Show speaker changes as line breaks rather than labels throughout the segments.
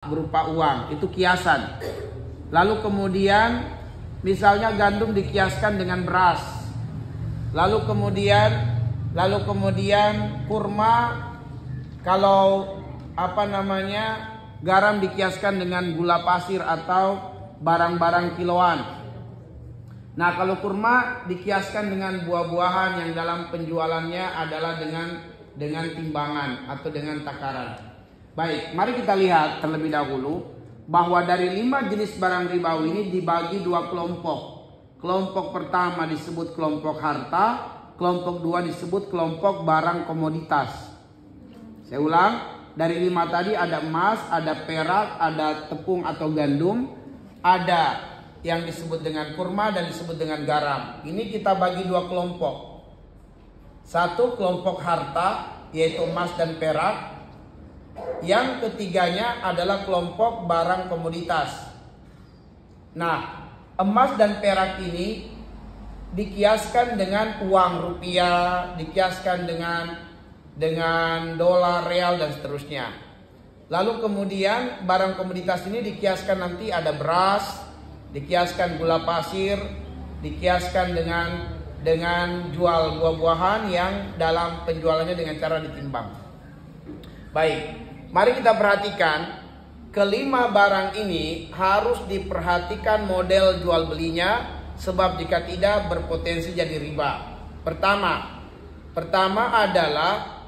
berupa uang, itu kiasan. Lalu kemudian misalnya gandum dikiaskan dengan beras. Lalu kemudian kurma, kalau garam dikiaskan dengan gula pasir atau barang-barang kiloan. Nah, kalau kurma dikiaskan dengan buah-buahan yang dalam penjualannya adalah dengan timbangan atau dengan takaran. Baik, mari kita lihat terlebih dahulu bahwa dari 5 jenis barang ribawi ini dibagi 2 kelompok. Kelompok pertama disebut kelompok harta, kelompok 2 disebut kelompok barang komoditas. Saya ulang, dari 5 tadi ada emas, ada perak, ada tepung atau gandum, ada yang disebut dengan kurma dan disebut dengan garam. Ini kita bagi 2 kelompok. Satu kelompok harta, yaitu emas dan perak. Yang ketiganya adalah kelompok barang komoditas. Nah, emas dan perak ini dikiaskan dengan uang rupiah, dikiaskan dengan dolar, real dan seterusnya. Lalu kemudian barang komoditas ini dikiaskan nanti ada beras, dikiaskan gula pasir, dikiaskan dengan jual buah-buahan yang dalam penjualannya dengan cara ditimbang. Baik, mari kita perhatikan kelima barang ini harus diperhatikan model jual belinya, sebab jika tidak berpotensi jadi riba. Pertama adalah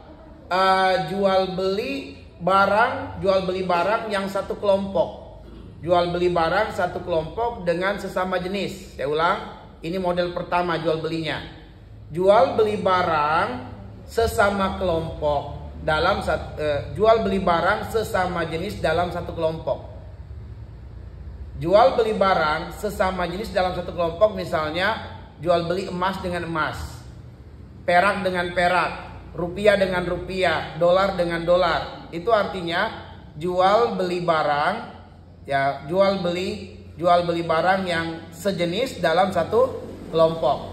jual beli barang yang satu kelompok. Jual beli barang satu kelompok dengan sesama jenis. Saya ulang, ini model pertama jual belinya. Jual beli barang sesama kelompok jual beli barang sesama jenis dalam satu kelompok. Jual beli barang sesama jenis dalam satu kelompok, misalnya jual beli emas dengan emas, perak dengan perak, rupiah dengan rupiah, dolar dengan dolar. Itu artinya jual beli barang, ya, jual beli barang yang sejenis dalam satu kelompok.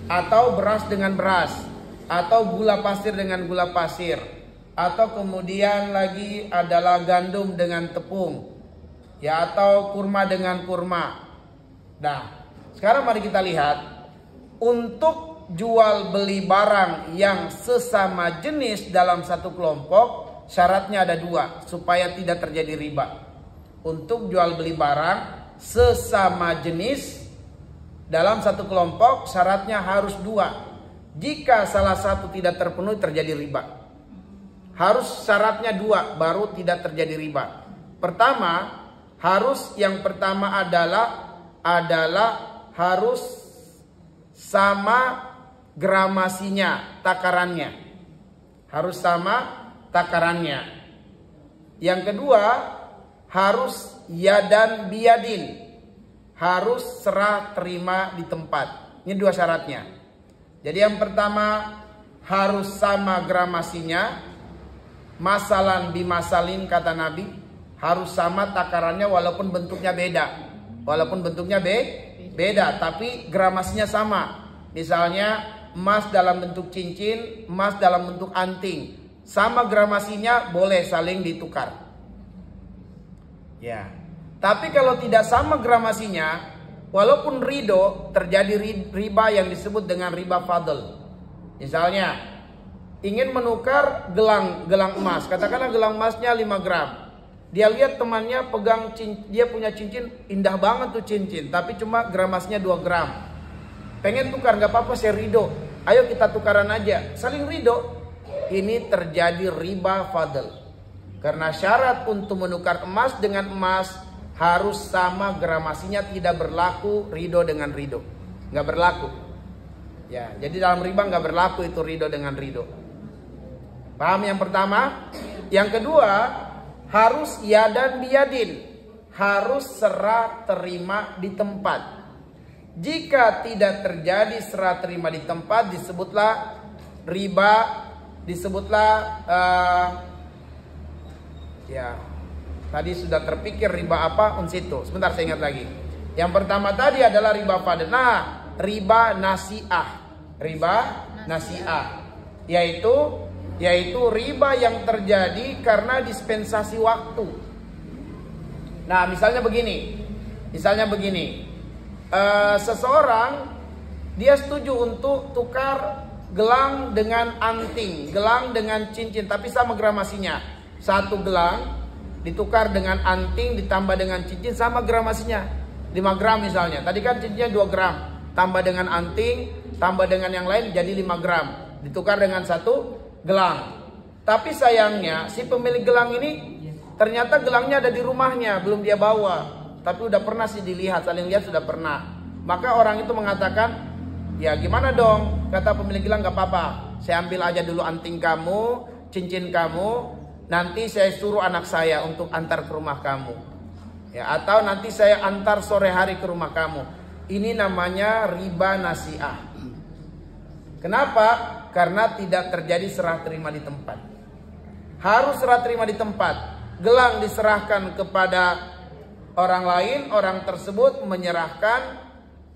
Atau beras dengan beras, atau gula pasir dengan gula pasir, atau kemudian lagi adalah gandum dengan tepung, ya, atau kurma dengan kurma. Nah, sekarang mari kita lihat untuk jual beli barang yang sesama jenis dalam satu kelompok, syaratnya ada 2 supaya tidak terjadi riba. Untuk jual beli barang sesama jenis dalam satu kelompok, syaratnya harus 2. Jika salah satu tidak terpenuhi, terjadi riba. Harus syaratnya 2 baru tidak terjadi riba. Yang pertama adalah harus sama gramasinya, takarannya. Harus sama takarannya. Yang kedua, harus yadan biyadin. Harus serah terima di tempat. Ini 2 syaratnya. Jadi yang pertama harus sama gramasinya. Masalan bimasalin, kata Nabi, harus sama takarannya walaupun bentuknya beda. Walaupun bentuknya beda, tapi gramasinya sama. Misalnya emas dalam bentuk cincin, emas dalam bentuk anting. Sama gramasinya, boleh saling ditukar. Ya. Tapi kalau tidak sama gramasinya, walaupun ridho, terjadi riba yang disebut dengan riba fadl. Misalnya ingin menukar gelang emas, katakanlah gelang emasnya 5 gram. Dia lihat temannya pegang dia punya cincin, indah banget tuh cincin, tapi cuma gramasnya 2 gram. Pengen tukar, nggak apa-apa, saya ridho. Ayo kita tukaran aja, saling ridho. Ini terjadi riba fadl. Karena syarat untuk menukar emas dengan emas harus sama gramasinya, tidak berlaku ridho dengan ridho. Nggak berlaku. Ya, jadi dalam riba nggak berlaku itu ridho dengan ridho. Paham yang pertama? Yang kedua, harus yadan biyadin. Harus serah terima di tempat. Jika tidak terjadi serah terima di tempat, disebutlah riba, tadi sudah terpikir riba apa, unsitu. Sebentar, saya ingat lagi. Yang pertama tadi adalah riba fadl. Nah, riba nasi'ah. Riba nasi'ah, yaitu riba yang terjadi karena dispensasi waktu. Nah, misalnya begini. Seseorang dia setuju untuk tukar gelang dengan anting, gelang dengan cincin, tapi sama gramasinya. Satu gelang ditukar dengan anting ditambah dengan cincin sama gramasinya. 5 gram misalnya. Tadi kan cincinnya 2 gram. Tambah dengan anting, tambah dengan yang lain jadi 5 gram. Ditukar dengan satu gelang. Tapi sayangnya si pemilik gelang ini ternyata gelangnya ada di rumahnya, belum dia bawa. Tapi udah pernah sih dilihat, saling lihat sudah pernah. Maka orang itu mengatakan, ya gimana dong? Kata pemilik gelang, gak apa-apa. Saya ambil aja dulu anting kamu, cincin kamu. Nanti saya suruh anak saya untuk antar ke rumah kamu. Ya, atau nanti saya antar sore hari ke rumah kamu. Ini namanya riba nasiah. Kenapa? Karena tidak terjadi serah terima di tempat. Harus serah terima di tempat. Gelang diserahkan kepada orang lain, orang tersebut menyerahkan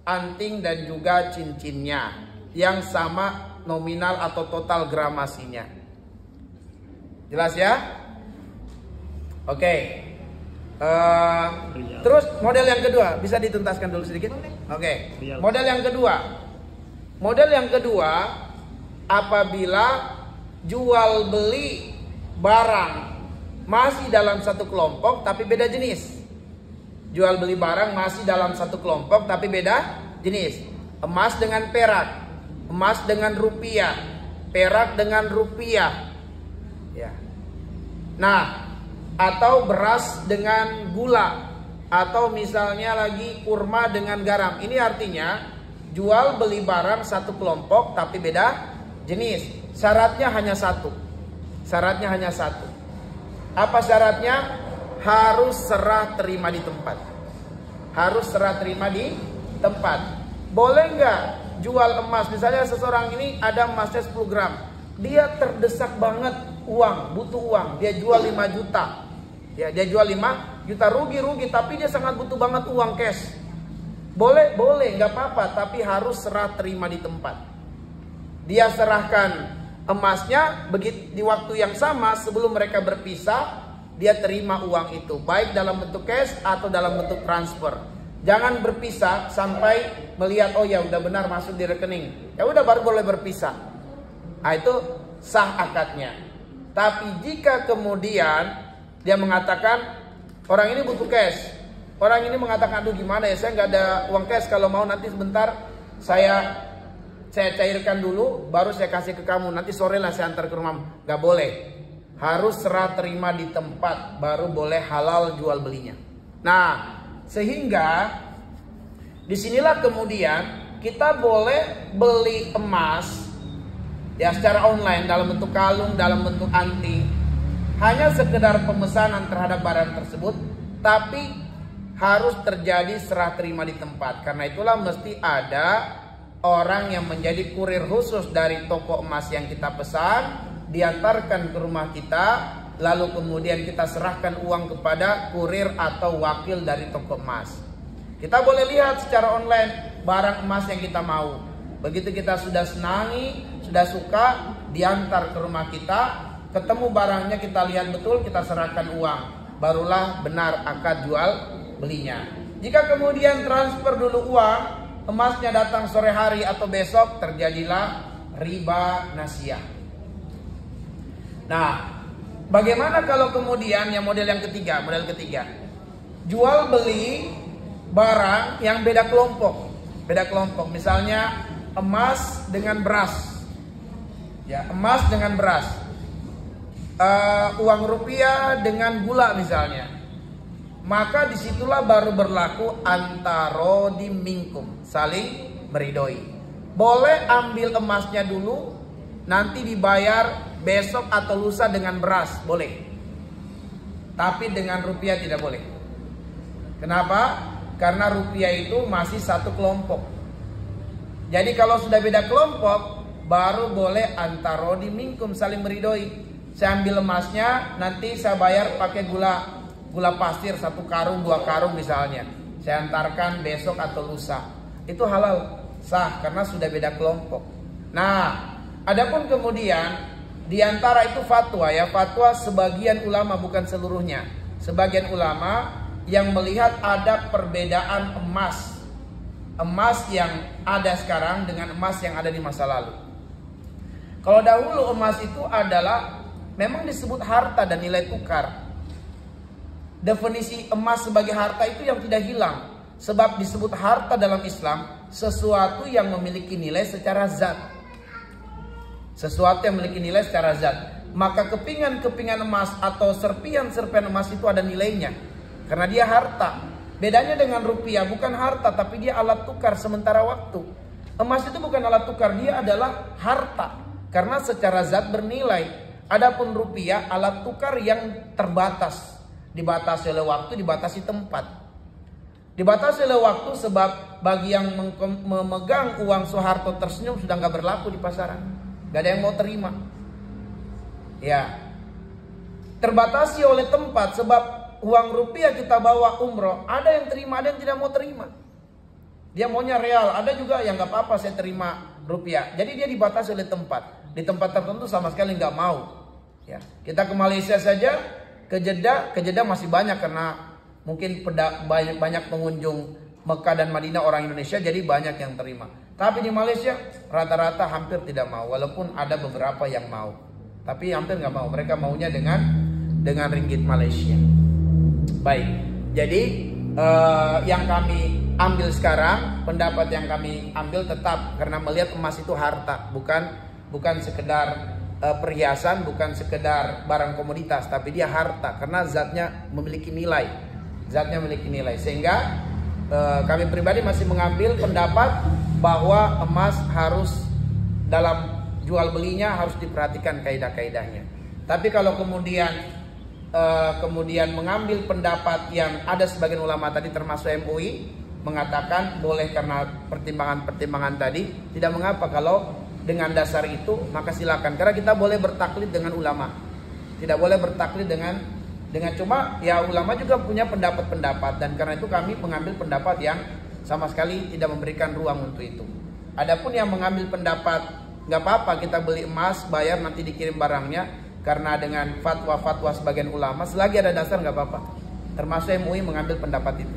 anting dan juga cincinnya yang sama nominal atau total gramasinya. Jelas ya? Oke. Terus model yang kedua, bisa dituntaskan dulu sedikit? Oke. Model yang kedua, apabila jual beli barang masih dalam satu kelompok tapi beda jenis. Jual beli barang masih dalam satu kelompok tapi beda jenis. Emas dengan perak, emas dengan rupiah, perak dengan rupiah. Ya. Nah, atau beras dengan gula, atau misalnya lagi kurma dengan garam. Ini artinya jual beli barang satu kelompok tapi beda jenis. Syaratnya hanya satu. Apa syaratnya? Harus serah terima di tempat. Boleh nggak jual emas? Misalnya seseorang ini ada emasnya 10 gram. Dia terdesak banget butuh uang. Dia jual 5 juta. Ya, dia jual 5 juta, rugi, tapi dia sangat butuh banget uang cash. Boleh, nggak apa-apa, tapi harus serah terima di tempat. Dia serahkan emasnya begitu di waktu yang sama sebelum mereka berpisah. Dia terima uang itu, baik dalam bentuk cash atau dalam bentuk transfer. Jangan berpisah sampai melihat, oh ya udah benar masuk di rekening. Ya udah baru boleh berpisah. Nah, itu sah akadnya. Tapi jika kemudian dia mengatakan, orang ini butuh cash. Orang ini mengatakan, aduh gimana ya, saya nggak ada uang cash, kalau mau nanti sebentar saya cairkan dulu, baru saya kasih ke kamu. Nanti sore lah saya antar ke rumah. Nggak boleh. Harus serah terima di tempat, baru boleh halal jual belinya. Nah, sehingga disinilah kemudian kita boleh beli emas ya secara online dalam bentuk kalung, dalam bentuk anting, hanya sekedar pemesanan terhadap barang tersebut, tapi harus terjadi serah terima di tempat. Karena itulah mesti ada orang yang menjadi kurir khusus dari toko emas yang kita pesan, diantarkan ke rumah kita, lalu kemudian kita serahkan uang kepada kurir atau wakil dari toko emas. Kita boleh lihat secara online barang emas yang kita mau. Begitu kita sudah senangi, sudah suka, diantar ke rumah kita, ketemu barangnya, kita lihat betul, kita serahkan uang. Barulah benar akad jual belinya. Jika kemudian transfer dulu uang, emasnya datang sore hari atau besok, terjadilah riba nasiah. Nah, bagaimana kalau kemudian yang model ketiga, jual beli barang yang beda kelompok. Misalnya emas dengan beras. Ya, emas dengan beras. Uang rupiah dengan gula misalnya. Maka disitulah baru berlaku antarodi minkum, saling meridoi. Boleh ambil emasnya dulu, nanti dibayar besok atau lusa dengan beras, boleh. Tapi dengan rupiah tidak boleh. Kenapa? Karena rupiah itu masih satu kelompok. Jadi kalau sudah beda kelompok, baru boleh antarodi minkum, saling meridoi. Saya ambil emasnya, nanti saya bayar pakai gula pasir 1 karung, 2 karung misalnya. Saya antarkan besok atau lusa. Itu halal, sah, karena sudah beda kelompok. Nah, adapun kemudian di antara itu fatwa ya, fatwa sebagian ulama bukan seluruhnya. Sebagian ulama yang melihat ada perbedaan emas yang ada sekarang dengan emas yang ada di masa lalu. Kalau dahulu emas itu adalah memang disebut harta dan nilai tukar. Definisi emas sebagai harta itu yang tidak hilang. Sebab disebut harta dalam Islam sesuatu yang memiliki nilai secara zat. Sesuatu yang memiliki nilai secara zat. Maka kepingan-kepingan emas atau serpian-serpian emas itu ada nilainya. Karena dia harta. Bedanya dengan rupiah, bukan harta tapi dia alat tukar sementara waktu. Emas itu bukan alat tukar, dia adalah harta. Karena secara zat bernilai. Adapun rupiah alat tukar yang terbatas. Dibatasi oleh waktu, dibatasi tempat. Dibatasi oleh waktu sebab bagi yang memegang uang Soeharto tersenyum sudah nggak berlaku di pasaran. Nggak ada yang mau terima. Ya. Terbatasi oleh tempat sebab uang rupiah kita bawa umroh. Ada yang terima, ada yang tidak mau terima. Dia maunya real, ada juga yang nggak apa-apa saya terima rupiah. Jadi dia dibatasi oleh tempat. Di tempat tertentu sama sekali nggak mau. Ya, kita ke Malaysia saja, ke Jeddah masih banyak karena mungkin banyak pengunjung Mekah dan Madinah orang Indonesia, jadi banyak yang terima. Tapi di Malaysia rata-rata hampir tidak mau, walaupun ada beberapa yang mau. Tapi hampir nggak mau. Mereka maunya dengan ringgit Malaysia. Baik, jadi yang kami ambil sekarang, pendapat yang kami ambil tetap karena melihat emas itu harta, bukan sekedar perhiasan, bukan sekedar barang komoditas, tapi dia harta karena zatnya memiliki nilai. Zatnya memiliki nilai. Sehingga kami pribadi masih mengambil pendapat bahwa emas harus dalam jual belinya harus diperhatikan kaidah-kaidahnya. Tapi kalau kemudian mengambil pendapat yang ada sebagian ulama tadi termasuk MUI mengatakan boleh karena pertimbangan-pertimbangan tadi, tidak mengapa kalau dengan dasar itu maka silakan, karena kita boleh bertaklid dengan ulama. Tidak boleh bertaklid dengan cuma ya ulama juga punya pendapat-pendapat, dan karena itu kami mengambil pendapat yang sama sekali tidak memberikan ruang untuk itu. Adapun yang mengambil pendapat nggak apa-apa kita beli emas, bayar nanti dikirim barangnya, karena dengan fatwa-fatwa sebagian ulama selagi ada dasar nggak apa-apa. Termasuk MUI mengambil pendapat itu.